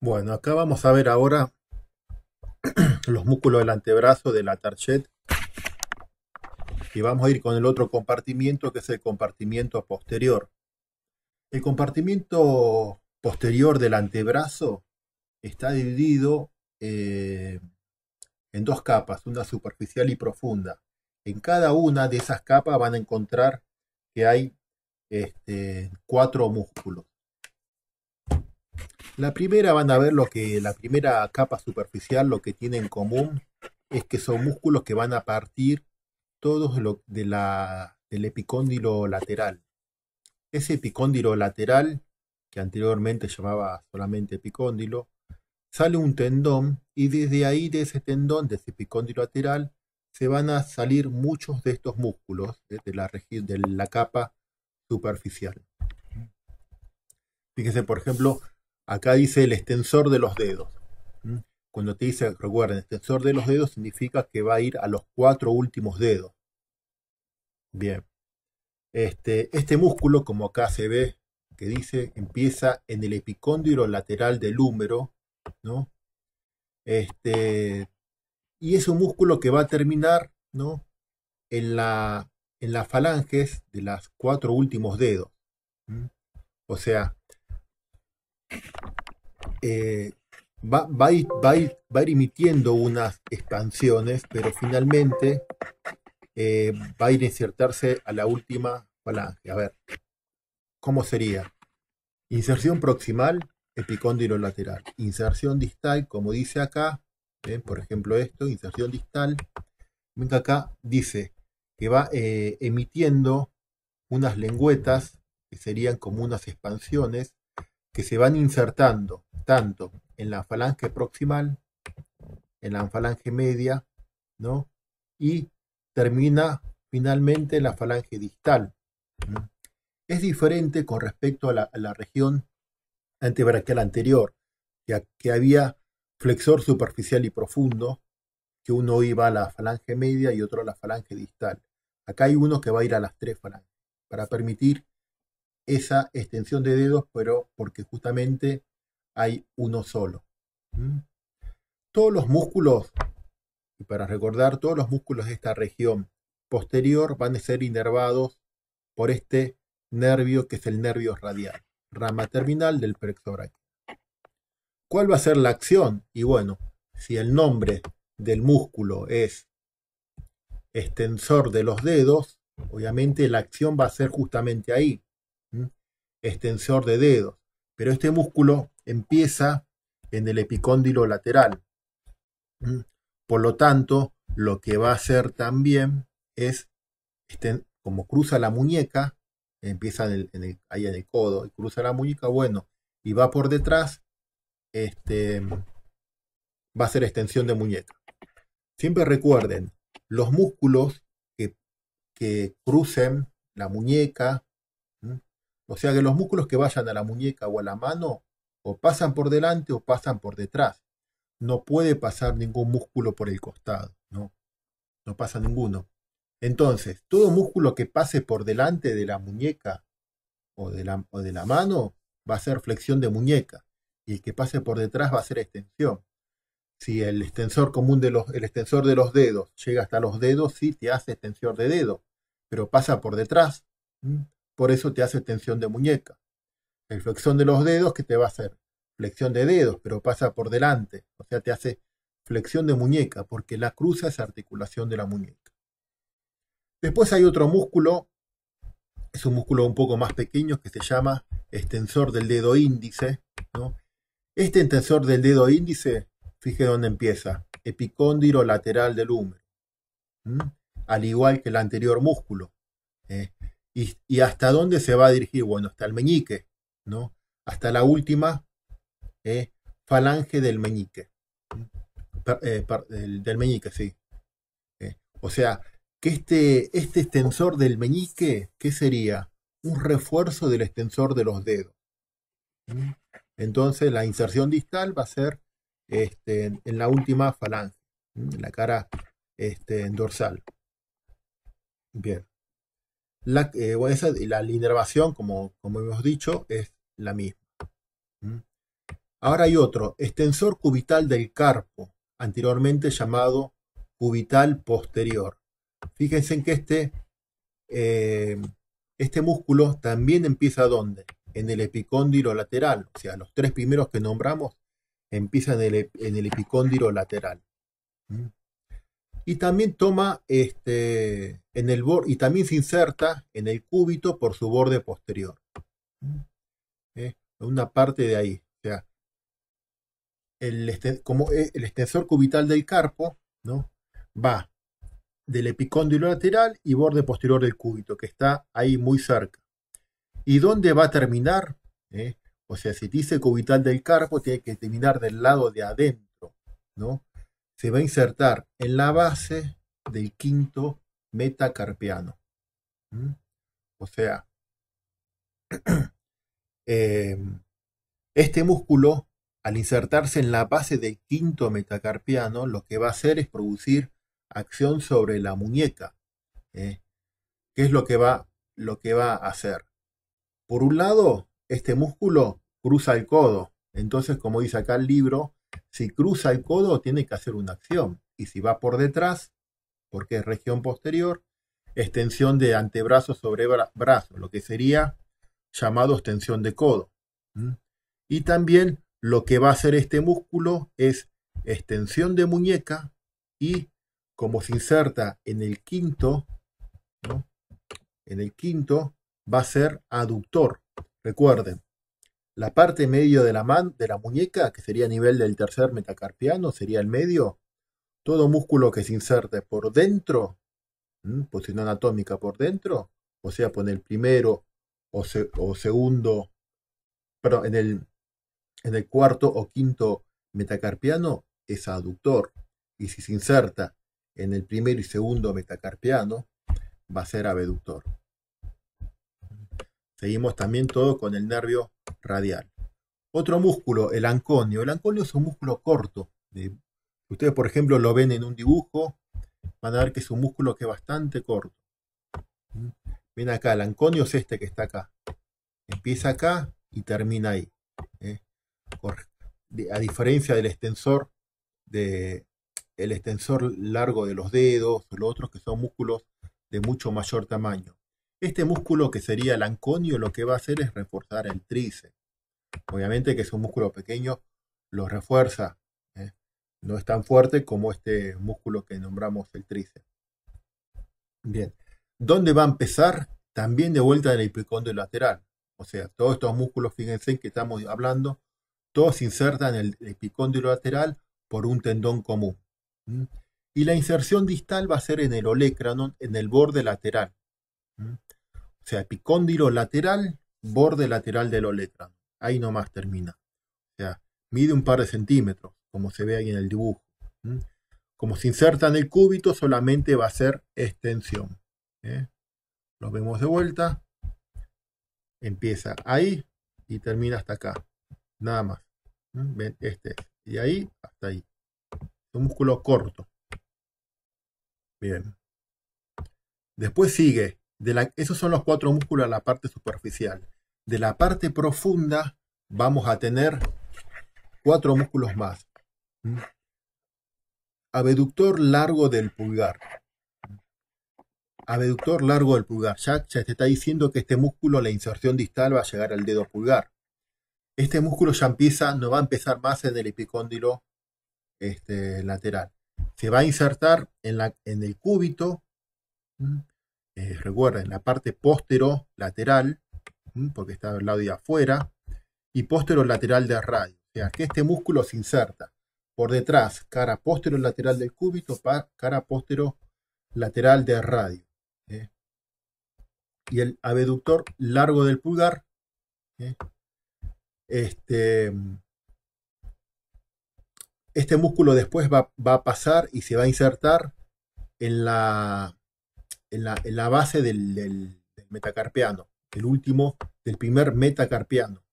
Bueno, acá vamos a ver ahora los músculos del antebrazo de la target y vamos a ir con el otro compartimiento que es el compartimiento posterior. El compartimiento posterior del antebrazo está dividido en dos capas, una superficial y profunda. En cada una de esas capas van a encontrar que hay cuatro músculos. La primera van a ver la primera capa superficial, lo que tiene en común es que son músculos que van a partir todos del epicóndilo lateral. Ese epicóndilo lateral, que anteriormente llamaba solamente epicóndilo, sale un tendón y desde ahí, de ese tendón, de ese epicóndilo lateral, se van a salir muchos de estos músculos de la capa superficial. Fíjese, por ejemplo, acá dice el extensor de los dedos. ¿Mm? Cuando te dice, recuerden, extensor de los dedos significa que va a ir a los cuatro últimos dedos. Bien. Este músculo, como acá se ve, que dice, empieza en el epicóndilo lateral del húmero, ¿no? Este, y es un músculo que va a terminar, ¿no? en, la, en las falanges de los cuatro últimos dedos. ¿Mm? O sea, eh, va a ir emitiendo unas expansiones, pero finalmente va a ir a insertarse a la última falange. A ver, ¿cómo sería? Inserción proximal, epicóndilo lateral. Inserción distal, como dice acá, ¿ven? Por ejemplo esto, inserción distal. Ven que acá dice que va emitiendo unas lengüetas, que serían como unas expansiones, que se van insertando tanto en la falange proximal, en la falange media, ¿no? Y termina finalmente en la falange distal. ¿No? Es diferente con respecto a la región antebraquial anterior, que había flexor superficial y profundo, que uno iba a la falange media y otro a la falange distal. Acá hay uno que va a ir a las tres falanges, para permitir esa extensión de dedos, pero porque justamente hay uno solo. ¿Mm? Todos los músculos, y para recordar, todos los músculos de esta región posterior van a ser inervados por este nervio que es el nervio radial, rama terminal del plexo braquial. ¿Cuál va a ser la acción? Y bueno, si el nombre del músculo es extensor de los dedos, obviamente la acción va a ser justamente ahí, ¿m? Extensor de dedos. Pero este músculo empieza en el epicóndilo lateral. ¿M? Por lo tanto, lo que va a hacer también es, como cruza la muñeca, empieza ahí en el codo, y cruza la muñeca, bueno, y va por detrás, va a ser extensión de muñeca. Siempre recuerden, los músculos que, que crucen la muñeca, ¿m? O sea que los músculos que vayan a la muñeca o a la mano, o pasan por delante o pasan por detrás. No puede pasar ningún músculo por el costado, ¿no? No pasa ninguno. Entonces, todo músculo que pase por delante de la muñeca o de la mano va a ser flexión de muñeca. Y el que pase por detrás va a ser extensión. Si el extensor común el extensor de los dedos llega hasta los dedos, sí te hace extensión de dedo, pero pasa por detrás. ¿M? Por eso te hace extensión de muñeca. El flexión de los dedos que te va a hacer flexión de dedos, pero pasa por delante. O sea, te hace flexión de muñeca, porque la cruza esa articulación de la muñeca. Después hay otro músculo, es un músculo un poco más pequeño que se llama extensor del dedo índice, ¿no? Este extensor del dedo índice, fíjate dónde empieza, epicóndilo lateral del húmero, ¿m? Al igual que el anterior músculo. ¿Eh? Y hasta dónde se va a dirigir, bueno, hasta el meñique, ¿no? Hasta la última falange del meñique, del meñique, sí. O sea, que este extensor del meñique, ¿qué sería? Un refuerzo del extensor de los dedos. ¿M? Entonces la inserción distal va a ser en la última falange, en la cara dorsal. Bien. Bueno, la inervación, como hemos dicho, es la misma. ¿M? Ahora hay otro, extensor cubital del carpo, anteriormente llamado cubital posterior. Fíjense en que eh, este músculo también empieza ¿dónde? En el epicóndilo lateral, o sea, los tres primeros que nombramos empiezan en el epicóndilo lateral. ¿Mm? Y también toma en el borde, y también se inserta en el cúbito por su borde posterior. ¿Mm? Una parte de ahí. O sea, como el extensor cubital del carpo, ¿no? Va del epicóndilo lateral y borde posterior del cúbito, que está ahí muy cerca. ¿Y dónde va a terminar? O sea, si dice cubital del carpo, tiene que terminar del lado de adentro, ¿no? Se va a insertar en la base del quinto metacarpiano. ¿Mm? O sea, eh, este músculo, al insertarse en la base del quinto metacarpiano, lo que va a hacer es producir acción sobre la muñeca. ¿Eh? ¿Qué es lo que va a hacer? Por un lado, este músculo cruza el codo. Entonces, como dice acá el libro, si cruza el codo tiene que hacer una acción. Y si va por detrás, porque es región posterior, extensión de antebrazo sobre brazo, lo que sería llamado extensión de codo. ¿Mm? Y también lo que va a hacer este músculo es extensión de muñeca y como se inserta en el quinto, ¿no? En el quinto va a ser aductor. Recuerden, la parte medio de de la muñeca, que sería a nivel del tercer metacarpiano, sería el medio. Todo músculo que se inserte por dentro, posición anatómica por dentro, o sea, por el primero o segundo, perdón, en el cuarto o quinto metacarpiano, es aductor. Y si se inserta en el primer y segundo metacarpiano, va a ser abductor. Seguimos también todo con el nervio radial. Otro músculo, el anconio. El anconio es un músculo corto. Ustedes, por ejemplo, lo ven en un dibujo, van a ver que es un músculo que es bastante corto. Ven acá, el anconio es este que está acá. Empieza acá y termina ahí. ¿Eh? A diferencia del extensor, el extensor largo de los dedos, o los otros que son músculos de mucho mayor tamaño. Este músculo que sería el anconio lo que va a hacer es reforzar el tríceps. Obviamente que es un músculo pequeño, lo refuerza. ¿Eh? No es tan fuerte como este músculo que nombramos el tríceps. Bien. ¿Dónde va a empezar? También de vuelta en el epicóndilo lateral. O sea, todos estos músculos, fíjense que estamos hablando, todos se insertan en el epicóndilo lateral por un tendón común. ¿Mm? Y la inserción distal va a ser en el olecranon, en el borde lateral. ¿Mm? O sea, epicóndilo lateral, borde lateral del olecranon. Ahí nomás termina. O sea, mide un par de centímetros, como se ve ahí en el dibujo. ¿Mm? Como se inserta en el cúbito, solamente va a ser extensión. ¿Eh? Lo vemos de vuelta. Empieza ahí y termina hasta acá. Nada más. ¿Ven? Y ahí hasta ahí. Un músculo corto. Bien. Después sigue. Esos son los cuatro músculos de la parte superficial. De la parte profunda vamos a tener cuatro músculos más. Abductor largo del pulgar. Abductor largo del pulgar. Ya te está diciendo que este músculo, la inserción distal, va a llegar al dedo pulgar. Este músculo ya no va a empezar más en el epicóndilo lateral. Se va a insertar en el cúbito, recuerden, en la parte postero-lateral, porque está del lado de afuera, y postero-lateral del radio. O sea, que este músculo se inserta por detrás, cara postero-lateral del cúbito, cara postero-lateral del radio. Y el abductor largo del pulgar, este músculo después va a pasar y se va a insertar en la base del metacarpiano, del primer metacarpiano.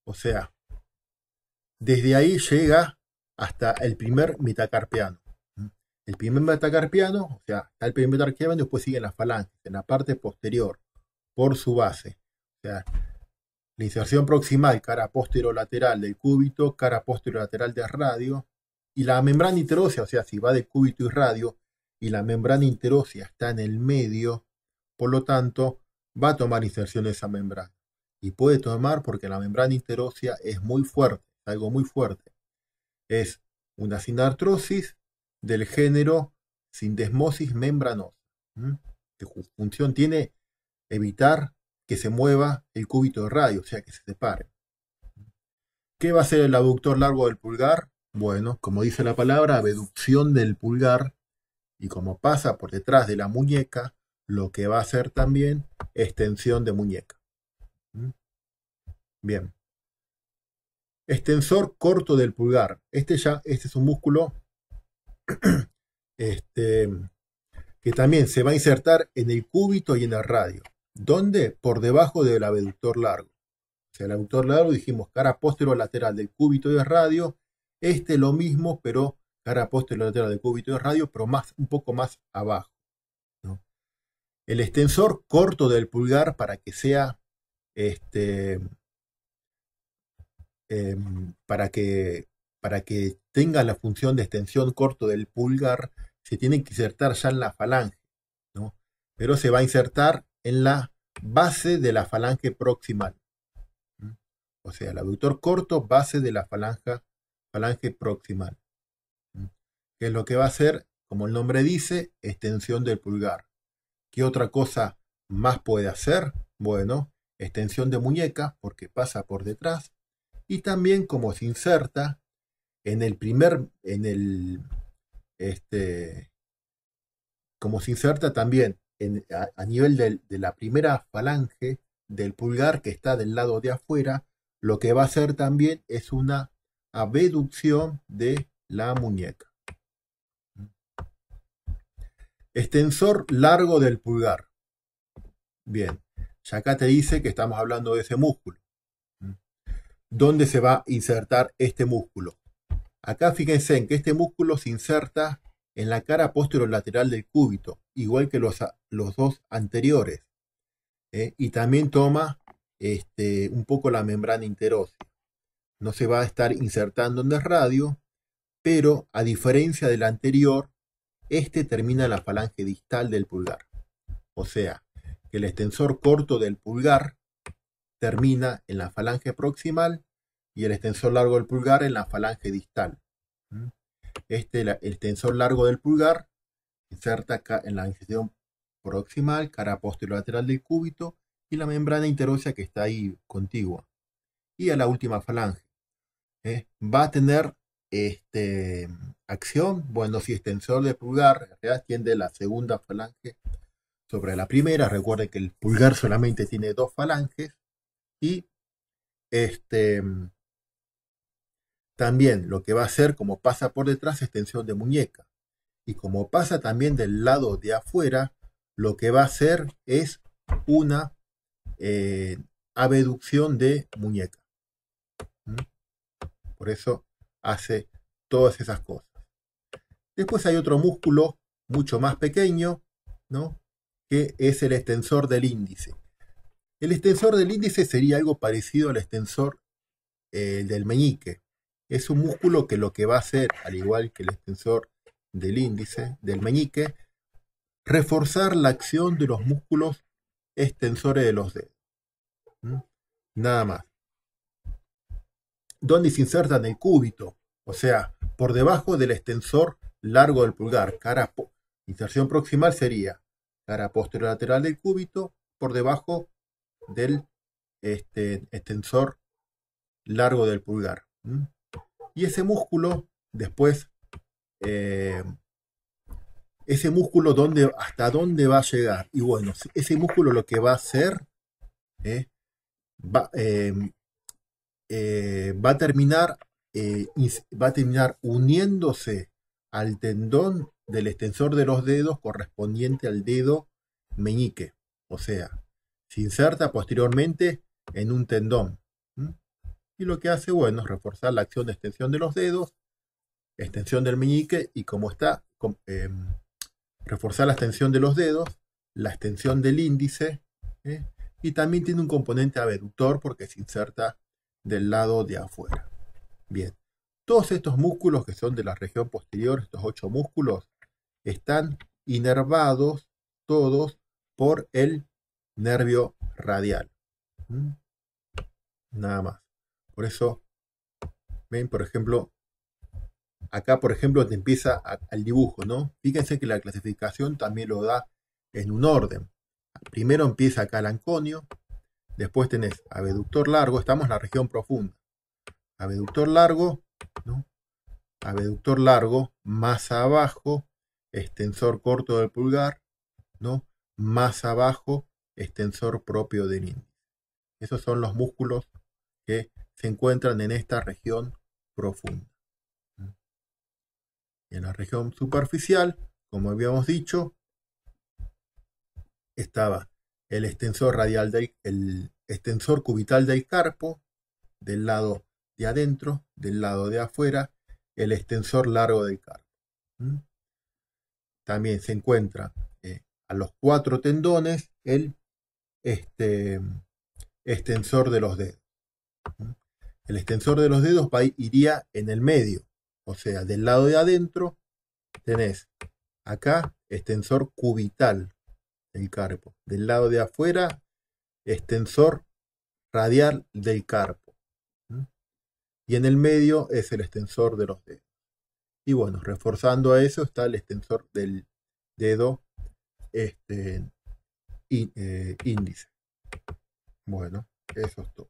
O sea, desde ahí llega hasta el primer metacarpiano. El primer metacarpiano, o sea, está el primer metacarpiano y después siguen las falanges, en la parte posterior, por su base. O sea, La inserción proximal, cara posterolateral del cúbito, cara posterolateral del radio, y la membrana interósea, o sea, si va de cúbito y radio, y la membrana interósea está en el medio, por lo tanto, va a tomar inserción esa membrana. Y puede tomar porque la membrana interósea es muy fuerte, algo muy fuerte. Es una sinartrosis del género sindesmosis membranosa. ¿Qué función tiene? Evitar que se mueva el cúbito de radio, o sea, que se separe. ¿Qué va a hacer el abductor largo del pulgar? Bueno, como dice la palabra, abducción del pulgar, y como pasa por detrás de la muñeca, lo que va a hacer también extensión de muñeca. Bien. Extensor corto del pulgar. Este es un músculo que también se va a insertar en el cúbito y en el radio. ¿Dónde? Por debajo del abductor largo. O sea, el abductor largo dijimos cara posterolateral del cúbito y del radio. Este lo mismo, pero cara posterolateral del cúbito y del radio, pero un poco más abajo, ¿no? El extensor corto del pulgar, para que sea para que tenga la función de extensión corto del pulgar, se tiene que insertar ya en la falange, ¿no? Pero se va a insertar en la base de la falange proximal. O sea, el abductor corto, base de la falange proximal. Que es lo que va a hacer, como el nombre dice, extensión del pulgar. ¿Qué otra cosa más puede hacer? Bueno, extensión de muñeca, porque pasa por detrás. Y también como se inserta como se inserta también a nivel de la primera falange del pulgar que está del lado de afuera, lo que va a hacer también es una abducción de la muñeca. Extensor largo del pulgar. Bien, ya acá te dice que estamos hablando de ese músculo. ¿Dónde se va a insertar este músculo? Acá fíjense en que este músculo se inserta en la cara posterolateral del cúbito, igual que los dos anteriores. Y también toma un poco la membrana interósea. No se va a estar insertando en el radio, pero a diferencia del anterior, este termina en la falange distal del pulgar. O sea, que el extensor corto del pulgar termina en la falange proximal y el extensor largo del pulgar en la falange distal. El extensor largo del pulgar inserta acá en la incisión proximal, cara posterolateral del cúbito, y la membrana interósea que está ahí contigua. Y a la última falange. Va a tener acción, bueno, si extensor del pulgar en realidad tiende la segunda falange sobre la primera. Recuerden que el pulgar solamente tiene dos falanges. Y también lo que va a hacer, como pasa por detrás, extensión de muñeca. Y como pasa también del lado de afuera, lo que va a hacer es una abducción de muñeca. Por eso hace todas esas cosas. Después hay otro músculo mucho más pequeño, ¿no? Que es el extensor del índice. El extensor del índice sería algo parecido al extensor del meñique. Es un músculo que lo que va a hacer, al igual que el extensor del índice, del meñique, reforzar la acción de los músculos extensores de los dedos. Nada más. ¿Dónde se inserta? En el cúbito, o sea, por debajo del extensor largo del pulgar. Inserción proximal sería cara posterolateral del cúbito, por debajo del extensor largo del pulgar. Y ese músculo, después, ese músculo hasta dónde va a llegar. Y bueno, ese músculo lo que va a hacer va a terminar uniéndose al tendón del extensor de los dedos correspondiente al dedo meñique. O sea, se inserta posteriormente en un tendón. Y lo que hace, bueno, es reforzar la acción de extensión de los dedos, extensión del meñique, y como está, reforzar la extensión de los dedos, la extensión del índice, y también tiene un componente abductor porque se inserta del lado de afuera. Bien, todos estos músculos que son de la región posterior, estos 8 músculos, están inervados todos por el nervio radial. Nada más. Por eso, ven, por ejemplo, acá, por ejemplo, te empieza al dibujo, ¿no? Fíjense que la clasificación también lo da en un orden. Primero empieza acá el anconio, después tenés abductor largo, estamos en la región profunda. Abductor largo, ¿no? Abductor largo, más abajo, extensor corto del pulgar, ¿no? Más abajo, extensor propio del índice. Esos son los músculos que se encuentran en esta región profunda. Y en la región superficial, como habíamos dicho, estaba el extensor radial el extensor cubital del carpo, del lado de adentro, del lado de afuera, el extensor largo del carpo. También se encuentra a los 4 tendones el extensor de los dedos. El extensor de los dedos iría en el medio, o sea, del lado de adentro tenés acá extensor cubital del carpo, del lado de afuera extensor radial del carpo, y en el medio es el extensor de los dedos. Y bueno, reforzando a eso está el extensor del dedo índice. Bueno, eso es todo.